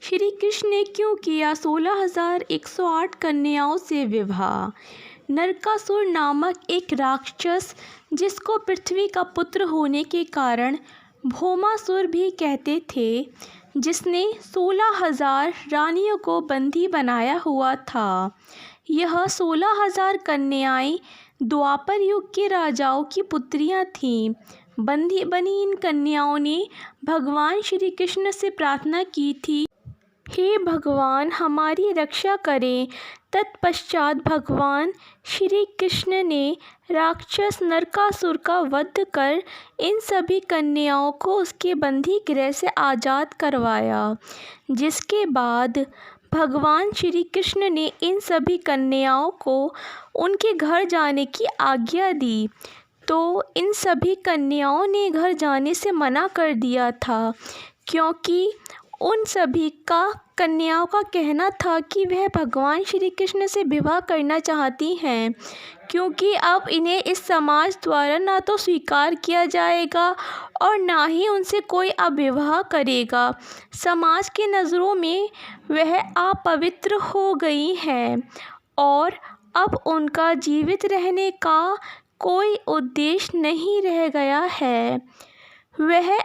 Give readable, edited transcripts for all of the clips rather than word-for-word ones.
श्री कृष्ण ने क्यों किया 16,108 कन्याओं से विवाह। नरकासुर नामक एक राक्षस, जिसको पृथ्वी का पुत्र होने के कारण भौमासुर भी कहते थे, जिसने 16,000 रानियों को बंदी बनाया हुआ था। यह 16,000 कन्याएं द्वापर युग के राजाओं की पुत्रियां थीं। बंदी बनी इन कन्याओं ने भगवान श्री कृष्ण से प्रार्थना की थी, हे भगवान हमारी रक्षा करें। तत्पश्चात भगवान श्री कृष्ण ने राक्षस नरकासुर का वध कर इन सभी कन्याओं को उसके बंदी गृह से आज़ाद करवाया, जिसके बाद भगवान श्री कृष्ण ने इन सभी कन्याओं को उनके घर जाने की आज्ञा दी। तो इन सभी कन्याओं ने घर जाने से मना कर दिया था, क्योंकि उन सभी कन्याओं का कहना था कि वह भगवान श्री कृष्ण से विवाह करना चाहती हैं, क्योंकि अब इन्हें इस समाज द्वारा ना तो स्वीकार किया जाएगा और ना ही उनसे कोई अब विवाह करेगा। समाज की नज़रों में वह अपवित्र हो गई हैं और अब उनका जीवित रहने का कोई उद्देश्य नहीं रह गया है। वह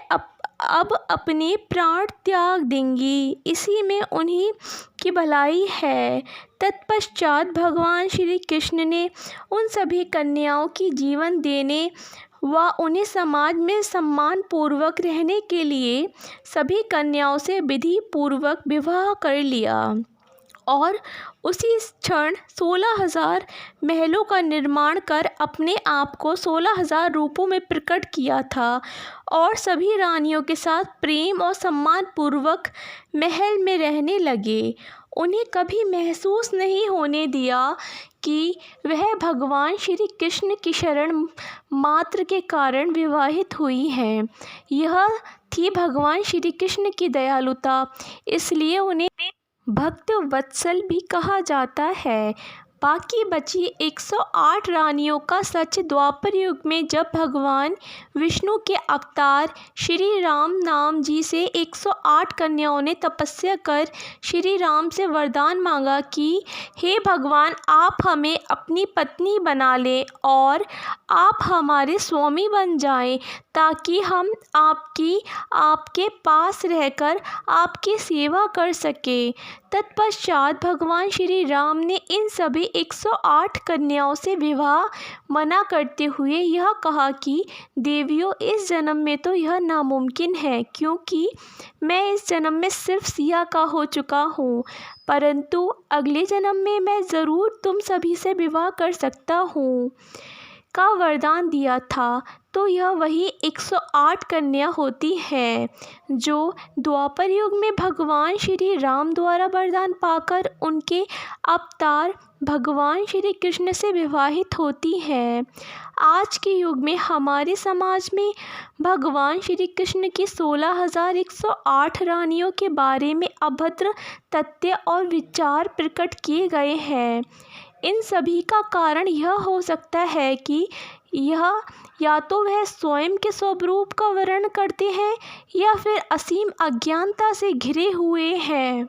अब अपने प्राण त्याग देंगी, इसी में उन्हीं की भलाई है। तत्पश्चात भगवान श्री कृष्ण ने उन सभी कन्याओं की जीवन देने व उन्हें समाज में सम्मान पूर्वक रहने के लिए सभी कन्याओं से विधि पूर्वक विवाह कर लिया और उसी क्षण 16,000 महलों का निर्माण कर अपने आप को 16,000 रूपों में प्रकट किया था और सभी रानियों के साथ प्रेम और सम्मान पूर्वक महल में रहने लगे। उन्हें कभी महसूस नहीं होने दिया कि वह भगवान श्री कृष्ण की शरण मात्र के कारण विवाहित हुई हैं। यह थी भगवान श्री कृष्ण की दयालुता, इसलिए उन्हें भक्त वत्सल भी कहा जाता है। बाकी बची 108 रानियों का सच द्वापर युग में जब भगवान विष्णु के अवतार श्री राम नाम जी से 108 कन्याओं ने तपस्या कर श्री राम से वरदान मांगा कि हे भगवान आप हमें अपनी पत्नी बना लें और आप हमारे स्वामी बन जाएं, ताकि हम आपके पास रहकर आपकी सेवा कर सकें। तत्पश्चात भगवान श्री राम ने इन सभी 108 कन्याओं से विवाह मना करते हुए यह कहा कि देवियों इस जन्म में तो यह नामुमकिन है, क्योंकि मैं इस जन्म में सिर्फ सिया का हो चुका हूँ, परंतु अगले जन्म में मैं ज़रूर तुम सभी से विवाह कर सकता हूँ का वरदान दिया था। तो यह वही 108 कन्या होती हैं जो द्वापर युग में भगवान श्री राम द्वारा वरदान पाकर उनके अवतार भगवान श्री कृष्ण से विवाहित होती हैं। आज के युग में हमारे समाज में भगवान श्री कृष्ण की 16,108 रानियों के बारे में अभद्र तथ्य और विचार प्रकट किए गए हैं। इन सभी का कारण यह हो सकता है कि यह या तो वह स्वयं के स्वरूप का वर्णन करते हैं या फिर असीम अज्ञानता से घिरे हुए हैं।